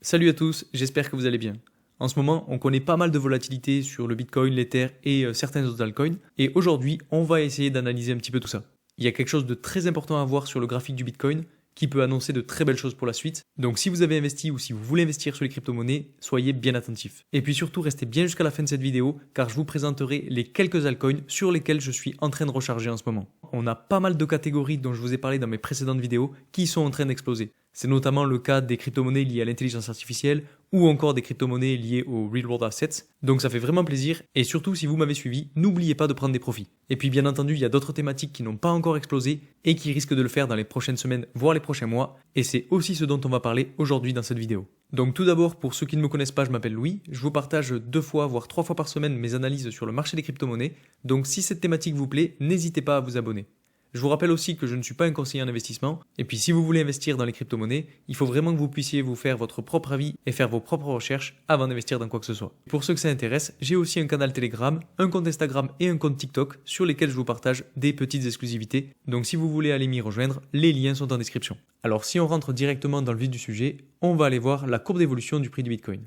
Salut à tous, j'espère que vous allez bien. En ce moment, on connaît pas mal de volatilité sur le Bitcoin, l'Ether et certains autres altcoins. Et aujourd'hui, on va essayer d'analyser un petit peu tout ça. Il y a quelque chose de très important à voir sur le graphique du Bitcoin qui peut annoncer de très belles choses pour la suite. Donc si vous avez investi ou si vous voulez investir sur les crypto-monnaies, soyez bien attentifs. Et puis surtout, restez bien jusqu'à la fin de cette vidéo car je vous présenterai les quelques altcoins sur lesquels je suis en train de recharger en ce moment. On a pas mal de catégories dont je vous ai parlé dans mes précédentes vidéos qui sont en train d'exploser. C'est notamment le cas des crypto-monnaies liées à l'intelligence artificielle ou encore des crypto-monnaies liées aux real world assets. Donc ça fait vraiment plaisir et surtout si vous m'avez suivi, n'oubliez pas de prendre des profits. Et puis bien entendu, il y a d'autres thématiques qui n'ont pas encore explosé et qui risquent de le faire dans les prochaines semaines, voire les prochains mois. Et c'est aussi ce dont on va parler aujourd'hui dans cette vidéo. Donc tout d'abord, pour ceux qui ne me connaissent pas, je m'appelle Louis. Je vous partage 2 fois, voire 3 fois par semaine mes analyses sur le marché des crypto-monnaies. Donc si cette thématique vous plaît, n'hésitez pas à vous abonner. Je vous rappelle aussi que je ne suis pas un conseiller en investissement, et puis si vous voulez investir dans les crypto-monnaies, il faut vraiment que vous puissiez vous faire votre propre avis et faire vos propres recherches avant d'investir dans quoi que ce soit. Pour ceux que ça intéresse, j'ai aussi un canal Telegram, un compte Instagram et un compte TikTok sur lesquels je vous partage des petites exclusivités, donc si vous voulez aller m'y rejoindre, les liens sont en description. Alors si on rentre directement dans le vif du sujet, on va aller voir la courbe d'évolution du prix du Bitcoin.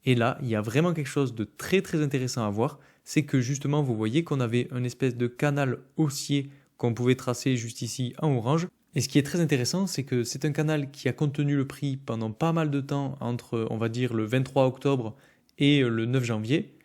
Et là, il y a vraiment quelque chose de très intéressant à voir, c'est que justement vous voyez qu'on avait une espèce de canal haussier qu'on pouvait tracer juste ici en orange. Et ce qui est très intéressant, c'est que c'est un canal qui a contenu le prix pendant pas mal de temps entre, on va dire, le 23 octobre et le 9 janvier.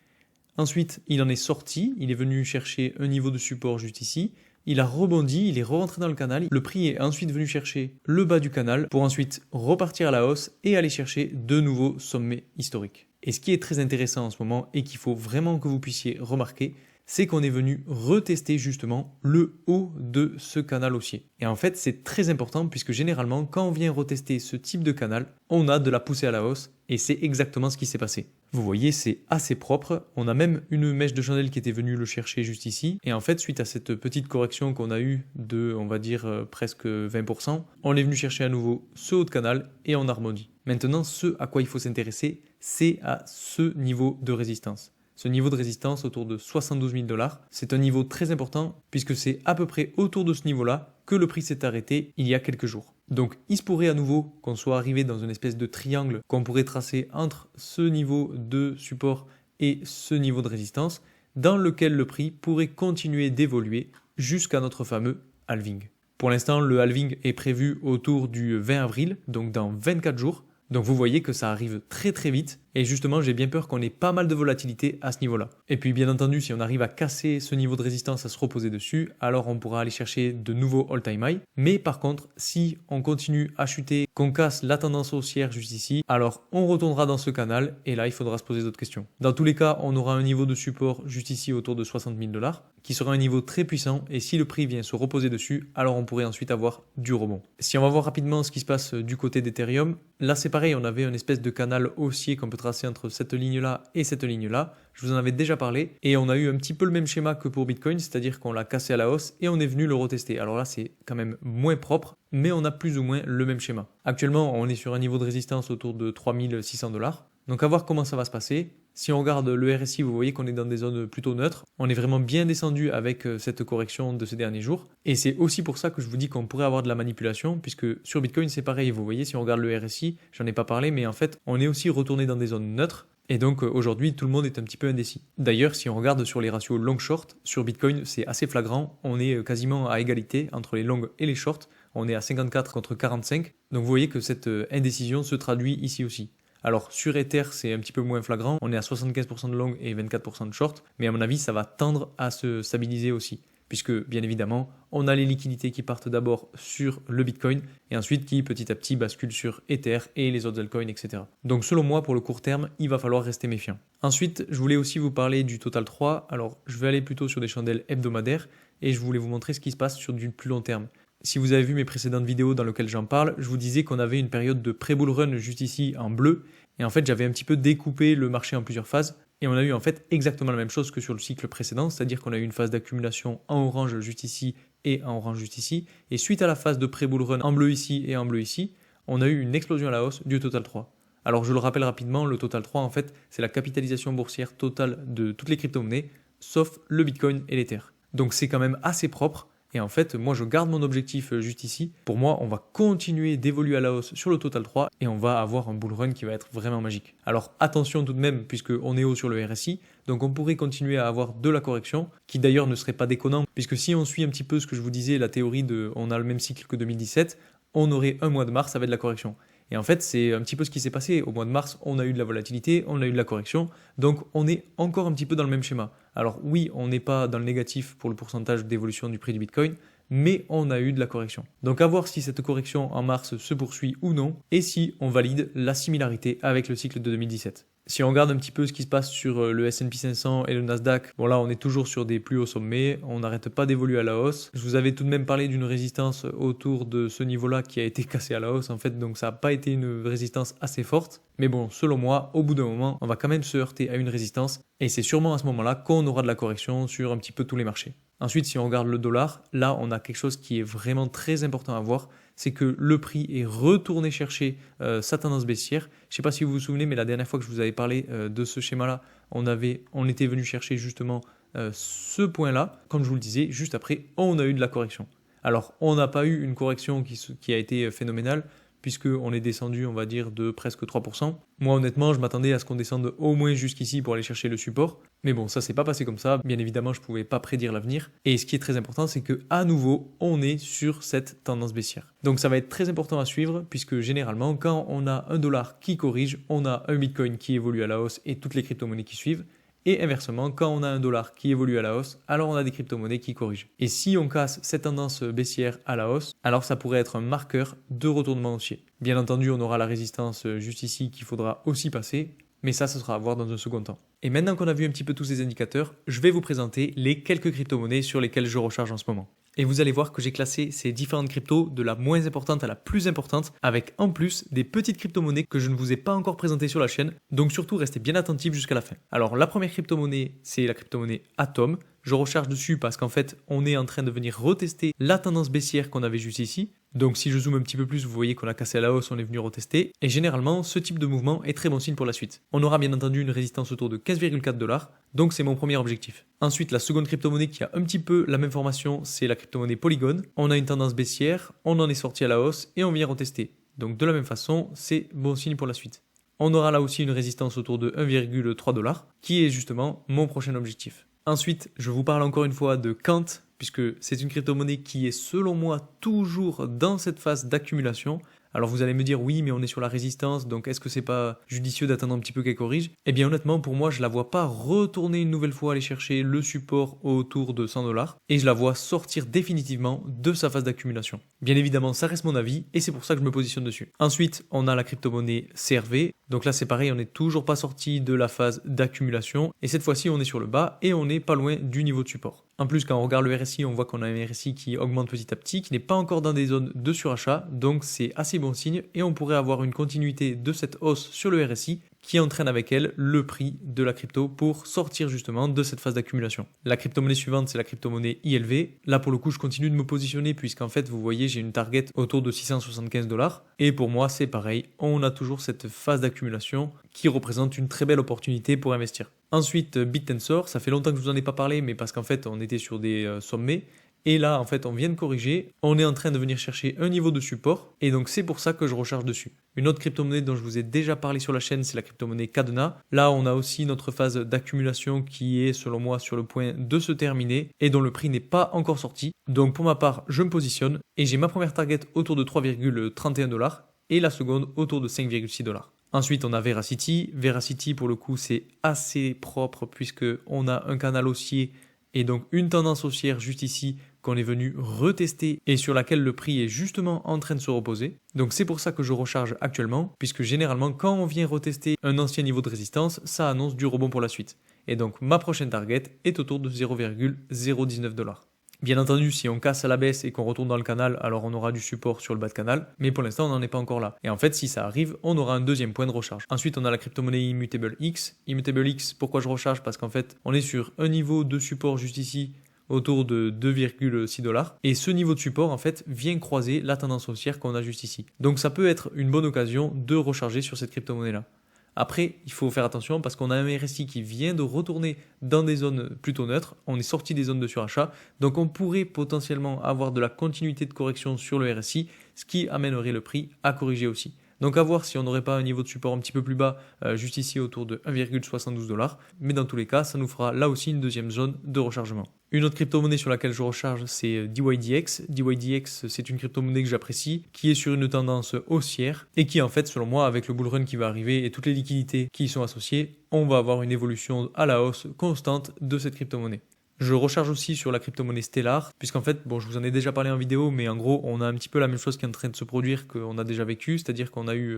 Ensuite, il en est sorti, il est venu chercher un niveau de support juste ici. Il a rebondi, il est rentré dans le canal. Le prix est ensuite venu chercher le bas du canal pour ensuite repartir à la hausse et aller chercher de nouveaux sommets historiques. Et ce qui est très intéressant en ce moment et qu'il faut vraiment que vous puissiez remarquer, c'est qu'on est venu retester justement le haut de ce canal haussier. Et en fait, c'est très important puisque généralement, quand on vient retester ce type de canal, on a de la poussée à la hausse et c'est exactement ce qui s'est passé. Vous voyez, c'est assez propre. On a même une mèche de chandelle qui était venue le chercher juste ici. Et en fait, suite à cette petite correction qu'on a eue de, on va dire, presque 20%, on est venu chercher à nouveau ce haut de canal et on a rebondi. Maintenant, ce à quoi il faut s'intéresser, c'est à ce niveau de résistance. Ce niveau de résistance autour de 72 000 $, c'est un niveau très important puisque c'est à peu près autour de ce niveau-là que le prix s'est arrêté il y a quelques jours. Donc il se pourrait à nouveau qu'on soit arrivé dans une espèce de triangle qu'on pourrait tracer entre ce niveau de support et ce niveau de résistance dans lequel le prix pourrait continuer d'évoluer jusqu'à notre fameux halving. Pour l'instant, le halving est prévu autour du 20 avril, donc dans 24 jours. Donc vous voyez que ça arrive très vite et justement j'ai bien peur qu'on ait pas mal de volatilité à ce niveau-là. Et puis bien entendu si on arrive à casser ce niveau de résistance, à se reposer dessus, alors on pourra aller chercher de nouveaux all-time high. Mais par contre si on continue à chuter, qu'on casse la tendance haussière juste ici, alors on retournera dans ce canal et là il faudra se poser d'autres questions. Dans tous les cas on aura un niveau de support juste ici autour de 60 000 $, qui sera un niveau très puissant et si le prix vient se reposer dessus, alors on pourrait ensuite avoir du rebond. Si on va voir rapidement ce qui se passe du côté d'Ethereum, là c'est pareil, on avait une espèce de canal haussier qu'on peut tracer entre cette ligne-là et cette ligne-là. Je vous en avais déjà parlé et on a eu un petit peu le même schéma que pour Bitcoin, c'est-à-dire qu'on l'a cassé à la hausse et on est venu le retester. Alors là, c'est quand même moins propre, mais on a plus ou moins le même schéma. Actuellement, on est sur un niveau de résistance autour de 3600 $. Donc à voir comment ça va se passer. Si on regarde le RSI, vous voyez qu'on est dans des zones plutôt neutres. On est vraiment bien descendu avec cette correction de ces derniers jours. Et c'est aussi pour ça que je vous dis qu'on pourrait avoir de la manipulation, puisque sur Bitcoin, c'est pareil. Vous voyez, si on regarde le RSI, j'en ai pas parlé, mais en fait, on est aussi retourné dans des zones neutres. Et donc aujourd'hui, tout le monde est un petit peu indécis. D'ailleurs, si on regarde sur les ratios long-short, sur Bitcoin, c'est assez flagrant. On est quasiment à égalité entre les longs et les shorts. On est à 54 contre 45. Donc vous voyez que cette indécision se traduit ici aussi. Alors sur Ether, c'est un petit peu moins flagrant, on est à 75% de long et 24% de short, mais à mon avis, ça va tendre à se stabiliser aussi, puisque bien évidemment, on a les liquidités qui partent d'abord sur le Bitcoin et ensuite qui petit à petit basculent sur Ether et les autres altcoins, etc. Donc selon moi, pour le court terme, il va falloir rester méfiant. Ensuite, je voulais aussi vous parler du Total 3, alors je vais aller plutôt sur des chandelles hebdomadaires et je voulais vous montrer ce qui se passe sur du plus long terme. Si vous avez vu mes précédentes vidéos dans lesquelles j'en parle, je vous disais qu'on avait une période de pré-bull run juste ici en bleu. Et en fait, j'avais un petit peu découpé le marché en plusieurs phases. Et on a eu en fait exactement la même chose que sur le cycle précédent. C'est-à-dire qu'on a eu une phase d'accumulation en orange juste ici et en orange juste ici. Et suite à la phase de pré-bull run en bleu ici et en bleu ici, on a eu une explosion à la hausse du Total 3. Alors je le rappelle rapidement, le Total 3 en fait, c'est la capitalisation boursière totale de toutes les crypto-monnaies, sauf le Bitcoin et l'Ether. Donc c'est quand même assez propre. Et en fait, moi je garde mon objectif juste ici. Pour moi, on va continuer d'évoluer à la hausse sur le Total 3 et on va avoir un bull run qui va être vraiment magique. Alors attention tout de même, puisqu'on est haut sur le RSI, donc on pourrait continuer à avoir de la correction, qui d'ailleurs ne serait pas déconnant, puisque si on suit un petit peu ce que je vous disais, la théorie de on a le même cycle que 2017, on aurait un mois de mars avec de la correction. Et en fait, c'est un petit peu ce qui s'est passé. Au mois de mars, on a eu de la volatilité, on a eu de la correction. Donc, on est encore un petit peu dans le même schéma. Alors oui, on n'est pas dans le négatif pour le pourcentage d'évolution du prix du Bitcoin, mais on a eu de la correction. Donc, à voir si cette correction en mars se poursuit ou non, et si on valide la similarité avec le cycle de 2017. Si on regarde un petit peu ce qui se passe sur le S&P 500 et le Nasdaq, bon là on est toujours sur des plus hauts sommets, on n'arrête pas d'évoluer à la hausse. Je vous avais tout de même parlé d'une résistance autour de ce niveau-là qui a été cassée à la hausse en fait, donc ça n'a pas été une résistance assez forte. Mais bon, selon moi, au bout d'un moment, on va quand même se heurter à une résistance et c'est sûrement à ce moment-là qu'on aura de la correction sur un petit peu tous les marchés. Ensuite, si on regarde le dollar, là on a quelque chose qui est vraiment très important à voir, c'est que le prix est retourné chercher sa tendance baissière. Je ne sais pas si vous vous souvenez, mais la dernière fois que je vous avais parlé de ce schéma-là, on était venu chercher justement ce point-là. Comme je vous le disais, juste après, on a eu de la correction. Alors, on n'a pas eu une correction qui a été phénoménale, puisqu'on est descendu, on va dire, de presque 3%. Moi, honnêtement, je m'attendais à ce qu'on descende au moins jusqu'ici pour aller chercher le support. Mais bon, ça s'est pas passé comme ça. Bien évidemment, je pouvais pas prédire l'avenir. Et ce qui est très important, c'est que à nouveau, on est sur cette tendance baissière. Donc ça va être très important à suivre, puisque généralement, quand on a un dollar qui corrige, on a un Bitcoin qui évolue à la hausse et toutes les crypto-monnaies qui suivent. Et inversement, quand on a un dollar qui évolue à la hausse, alors on a des crypto-monnaies qui corrigent. Et si on casse cette tendance baissière à la hausse, alors ça pourrait être un marqueur de retournement haussier. Bien entendu, on aura la résistance juste ici qu'il faudra aussi passer, mais ça, ce sera à voir dans un second temps. Et maintenant qu'on a vu un petit peu tous ces indicateurs, je vais vous présenter les quelques crypto-monnaies sur lesquelles je recharge en ce moment. Et vous allez voir que j'ai classé ces différentes cryptos de la moins importante à la plus importante, avec en plus des petites crypto-monnaies que je ne vous ai pas encore présentées sur la chaîne, donc surtout restez bien attentifs jusqu'à la fin. Alors la première crypto-monnaie, c'est la crypto-monnaie Atom. Je recharge dessus parce qu'en fait, on est en train de venir retester la tendance baissière qu'on avait juste ici. Donc si je zoome un petit peu plus, vous voyez qu'on a cassé à la hausse, on est venu retester. Et généralement, ce type de mouvement est très bon signe pour la suite. On aura bien entendu une résistance autour de 15,4$, donc c'est mon premier objectif. Ensuite, la seconde crypto-monnaie qui a un petit peu la même formation, c'est la crypto-monnaie Polygon. On a une tendance baissière, on en est sorti à la hausse et on vient retester. Donc de la même façon, c'est bon signe pour la suite. On aura là aussi une résistance autour de 1,3$, qui est justement mon prochain objectif. Ensuite, je vous parle encore une fois de Kant, puisque c'est une crypto-monnaie qui est selon moi toujours dans cette phase d'accumulation. Alors vous allez me dire oui, mais on est sur la résistance, donc est-ce que c'est pas judicieux d'attendre un petit peu qu'elle corrige? Eh bien honnêtement, pour moi, je la vois pas retourner une nouvelle fois aller chercher le support autour de 100$, et je la vois sortir définitivement de sa phase d'accumulation. Bien évidemment, ça reste mon avis, et c'est pour ça que je me positionne dessus. Ensuite, on a la crypto-monnaie CRV. Donc là, c'est pareil, on n'est toujours pas sorti de la phase d'accumulation, et cette fois-ci, on est sur le bas, et on n'est pas loin du niveau de support. En plus, quand on regarde le RSI, on voit qu'on a un RSI qui augmente petit à petit, qui n'est pas encore dans des zones de surachat, donc c'est assez bon signe, et on pourrait avoir une continuité de cette hausse sur le RSI qui entraîne avec elle le prix de la crypto pour sortir justement de cette phase d'accumulation. La crypto-monnaie suivante, c'est la crypto-monnaie ILV. Là, pour le coup, je continue de me positionner puisqu'en fait, vous voyez, j'ai une target autour de 675$. Et pour moi, c'est pareil. On a toujours cette phase d'accumulation qui représente une très belle opportunité pour investir. Ensuite, BitTensor, ça fait longtemps que je vous en ai pas parlé, mais parce qu'en fait, on était sur des sommets. Et là, en fait, on vient de corriger. On est en train de venir chercher un niveau de support. Et donc, c'est pour ça que je recharge dessus. Une autre crypto-monnaie dont je vous ai déjà parlé sur la chaîne, c'est la crypto-monnaie Cadena. Là, on a aussi notre phase d'accumulation qui est, selon moi, sur le point de se terminer et dont le prix n'est pas encore sorti. Donc, pour ma part, je me positionne et j'ai ma première target autour de 3,31$ et la seconde autour de 5,6$. Ensuite, on a Veracity. Veracity, pour le coup, c'est assez propre puisqu'on a un canal haussier et donc une tendance haussière juste ici qu'on est venu retester et sur laquelle le prix est justement en train de se reposer. Donc c'est pour ça que je recharge actuellement, puisque généralement quand on vient retester un ancien niveau de résistance, ça annonce du rebond pour la suite. Et donc ma prochaine target est autour de 0,019$. Bien entendu, si on casse à la baisse et qu'on retourne dans le canal, alors on aura du support sur le bas de canal, mais pour l'instant on n'en est pas encore là. Et en fait, si ça arrive, on aura un deuxième point de recharge. Ensuite, on a la crypto-monnaie Immutable X. Immutable X, pourquoi je recharge? Parce qu'en fait, on est sur un niveau de support juste ici, autour de 2,6$. Et ce niveau de support, en fait, vient croiser la tendance haussière qu'on a juste ici. Donc ça peut être une bonne occasion de recharger sur cette crypto-monnaie-là. Après, il faut faire attention parce qu'on a un RSI qui vient de retourner dans des zones plutôt neutres, on est sorti des zones de surachat, donc on pourrait potentiellement avoir de la continuité de correction sur le RSI, ce qui amènerait le prix à corriger aussi. Donc à voir si on n'aurait pas un niveau de support un petit peu plus bas, juste ici autour de 1,72$. Mais dans tous les cas, ça nous fera là aussi une deuxième zone de rechargement. Une autre crypto-monnaie sur laquelle je recharge, c'est DYDX. DYDX, c'est une crypto-monnaie que j'apprécie, qui est sur une tendance haussière et qui en fait, selon moi, avec le bull run qui va arriver et toutes les liquidités qui y sont associées, on va avoir une évolution à la hausse constante de cette crypto-monnaie. Je recharge aussi sur la crypto-monnaie Stellar, puisqu'en fait, bon, je vous en ai déjà parlé en vidéo, mais en gros, on a un petit peu la même chose qui est en train de se produire qu'on a déjà vécu, c'est-à-dire qu'on a eu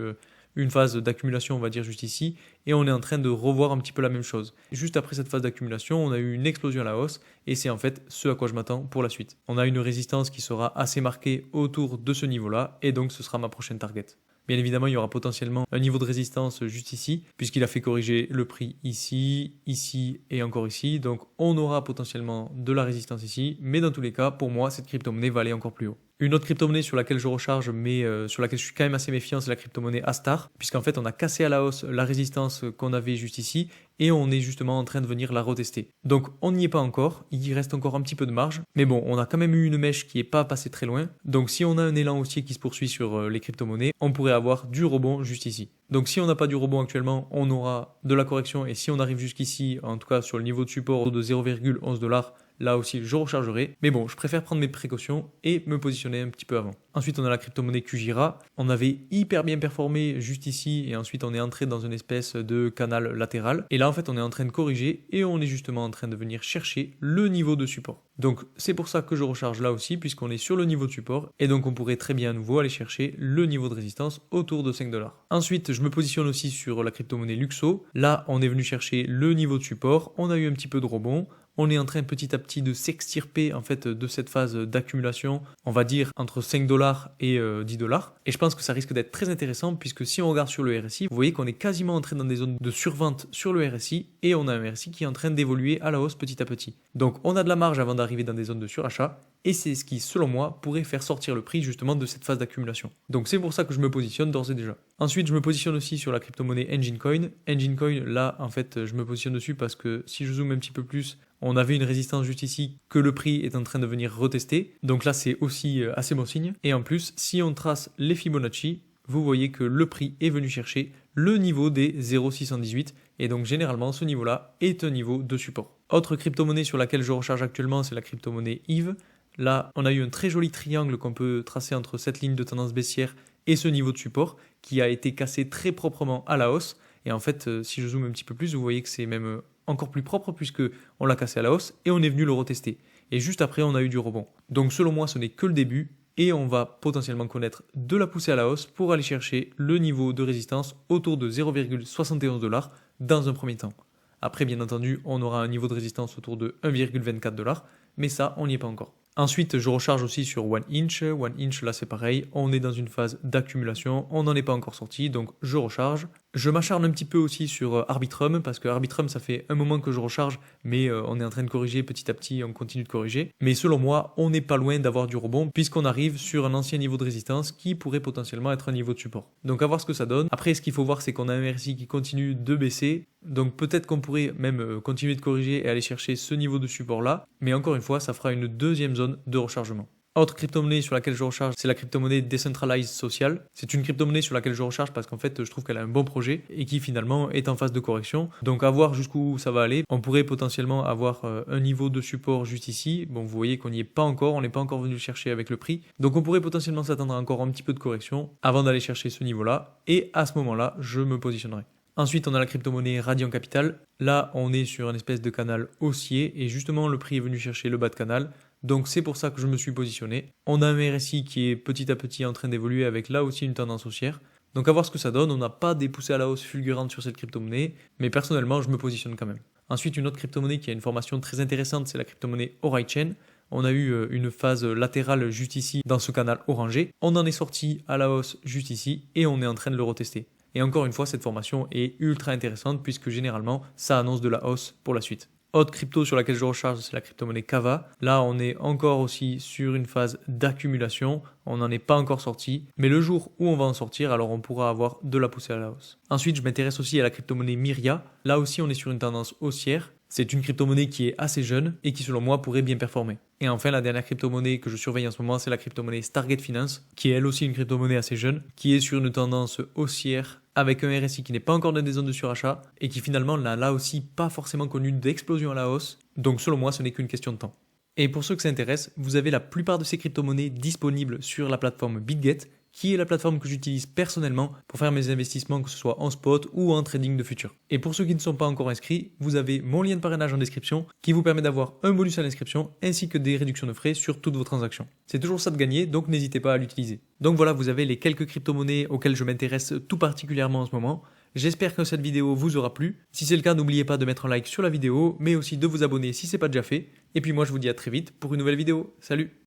une phase d'accumulation, on va dire juste ici, et on est en train de revoir un petit peu la même chose. Juste après cette phase d'accumulation, on a eu une explosion à la hausse, et c'est en fait ce à quoi je m'attends pour la suite. On a une résistance qui sera assez marquée autour de ce niveau-là, et donc ce sera ma prochaine target. Bien évidemment, il y aura potentiellement un niveau de résistance juste ici, puisqu'il a fait corriger le prix ici, ici et encore ici. Donc on aura potentiellement de la résistance ici, mais dans tous les cas, pour moi, cette crypto-monnaie va aller encore plus haut. Une autre crypto-monnaie sur laquelle je recharge, mais sur laquelle je suis quand même assez méfiant, c'est la crypto-monnaie Astar, puisqu'en fait on a cassé à la hausse la résistance qu'on avait juste ici, et on est justement en train de venir la retester. Donc on n'y est pas encore, il y reste encore un petit peu de marge, mais bon, on a quand même eu une mèche qui n'est pas passée très loin, donc si on a un élan haussier qui se poursuit sur les crypto-monnaies, on pourrait avoir du rebond juste ici. Donc si on n'a pas du rebond actuellement, on aura de la correction, et si on arrive jusqu'ici, en tout cas sur le niveau de support de 0,11$, là aussi je rechargerai, mais bon, je préfère prendre mes précautions et me positionner un petit peu avant. Ensuite, on a la crypto-monnaie QJIRA. On avait hyper bien performé juste ici et ensuite on est entré dans une espèce de canal latéral. Et là, en fait, on est en train de corriger et on est justement en train de venir chercher le niveau de support. Donc, c'est pour ça que je recharge là aussi puisqu'on est sur le niveau de support et donc on pourrait très bien à nouveau aller chercher le niveau de résistance autour de 5$. Ensuite, je me positionne aussi sur la crypto-monnaie Luxo. Là, on est venu chercher le niveau de support. On a eu un petit peu de rebond. On est en train petit à petit de s'extirper en fait de cette phase d'accumulation, on va dire entre 5$ et 10$. Et je pense que ça risque d'être très intéressant puisque si on regarde sur le RSI, vous voyez qu'on est quasiment entré dans des zones de survente sur le RSI et on a un RSI qui est en train d'évoluer à la hausse petit à petit. Donc on a de la marge avant d'arriver dans des zones de surachat et c'est ce qui, selon moi, pourrait faire sortir le prix justement de cette phase d'accumulation. Donc c'est pour ça que je me positionne d'ores et déjà. Ensuite, je me positionne aussi sur la crypto-monnaie Enginecoin. Enginecoin, là, en fait, je me positionne dessus parce que si je zoome un petit peu plus, on avait une résistance juste ici que le prix est en train de venir retester. Donc là, c'est aussi assez bon signe. Et en plus, si on trace les Fibonacci, vous voyez que le prix est venu chercher le niveau des 0,618. Et donc généralement, ce niveau-là est un niveau de support. Autre crypto-monnaie sur laquelle je recharge actuellement, c'est la crypto-monnaie EVE. Là, on a eu un très joli triangle qu'on peut tracer entre cette ligne de tendance baissière et ce niveau de support qui a été cassé très proprement à la hausse. Et en fait, si je zoome un petit peu plus, vous voyez que c'est même encore plus propre puisque on l'a cassé à la hausse et on est venu le retester. Et juste après, on a eu du rebond. Donc selon moi, ce n'est que le début et on va potentiellement connaître de la poussée à la hausse pour aller chercher le niveau de résistance autour de 0,71$ dans un premier temps. Après, bien entendu, on aura un niveau de résistance autour de 1,24$, mais ça, on n'y est pas encore. Ensuite, je recharge aussi sur One Inch. One Inch, là, c'est pareil. On est dans une phase d'accumulation. On n'en est pas encore sorti, donc je recharge. Je m'acharne un petit peu aussi sur Arbitrum, parce que Arbitrum, ça fait un moment que je recharge, mais on est en train de corriger petit à petit, on continue de corriger. Mais selon moi, on n'est pas loin d'avoir du rebond, puisqu'on arrive sur un ancien niveau de résistance qui pourrait potentiellement être un niveau de support. Donc à voir ce que ça donne. Après, ce qu'il faut voir, c'est qu'on a un RSI qui continue de baisser. Donc peut-être qu'on pourrait même continuer de corriger et aller chercher ce niveau de support là. Mais encore une fois, ça fera une deuxième zone de rechargement. Autre crypto-monnaie sur laquelle je recharge, c'est la crypto-monnaie Decentralized Social. C'est une crypto-monnaie sur laquelle je recharge parce qu'en fait, je trouve qu'elle a un bon projet et qui finalement est en phase de correction. Donc à voir jusqu'où ça va aller. On pourrait potentiellement avoir un niveau de support juste ici. Bon, vous voyez qu'on n'y est pas encore, on n'est pas encore venu le chercher avec le prix. Donc on pourrait potentiellement s'attendre à encore un petit peu de correction avant d'aller chercher ce niveau-là. Et à ce moment-là, je me positionnerai. Ensuite, on a la crypto-monnaie Radiant Capital. Là, on est sur une espèce de canal haussier et justement, le prix est venu chercher le bas de canal. Donc, c'est pour ça que je me suis positionné. On a un RSI qui est petit à petit en train d'évoluer avec là aussi une tendance haussière. Donc, à voir ce que ça donne. On n'a pas des poussées à la hausse fulgurantes sur cette crypto-monnaie, mais personnellement, je me positionne quand même. Ensuite, une autre crypto-monnaie qui a une formation très intéressante, c'est la crypto-monnaie Orachain. On a eu une phase latérale juste ici dans ce canal orangé. On en est sorti à la hausse juste ici et on est en train de le retester. Et encore une fois, cette formation est ultra intéressante puisque généralement, ça annonce de la hausse pour la suite. Autre crypto sur laquelle je recharge, c'est la crypto-monnaie Kava. Là, on est encore aussi sur une phase d'accumulation. On n'en est pas encore sorti. Mais le jour où on va en sortir, alors on pourra avoir de la poussée à la hausse. Ensuite, je m'intéresse aussi à la crypto-monnaie Myria. Là aussi, on est sur une tendance haussière. C'est une crypto-monnaie qui est assez jeune et qui, selon moi, pourrait bien performer. Et enfin, la dernière crypto-monnaie que je surveille en ce moment, c'est la crypto-monnaie Stargate Finance, qui est elle aussi une crypto-monnaie assez jeune, qui est sur une tendance haussière avec un RSI qui n'est pas encore dans des zones de surachat et qui finalement n'a là aussi pas forcément connu d'explosion à la hausse. Donc selon moi, ce n'est qu'une question de temps. Et pour ceux que ça intéresse, vous avez la plupart de ces crypto-monnaies disponibles sur la plateforme BitGet, qui est la plateforme que j'utilise personnellement pour faire mes investissements, que ce soit en spot ou en trading de futur. Et pour ceux qui ne sont pas encore inscrits, vous avez mon lien de parrainage en description qui vous permet d'avoir un bonus à l'inscription ainsi que des réductions de frais sur toutes vos transactions. C'est toujours ça de gagner, donc n'hésitez pas à l'utiliser. Donc voilà, vous avez les quelques crypto-monnaies auxquelles je m'intéresse tout particulièrement en ce moment. J'espère que cette vidéo vous aura plu. Si c'est le cas, n'oubliez pas de mettre un like sur la vidéo, mais aussi de vous abonner si ce n'est pas déjà fait. Et puis moi, je vous dis à très vite pour une nouvelle vidéo. Salut!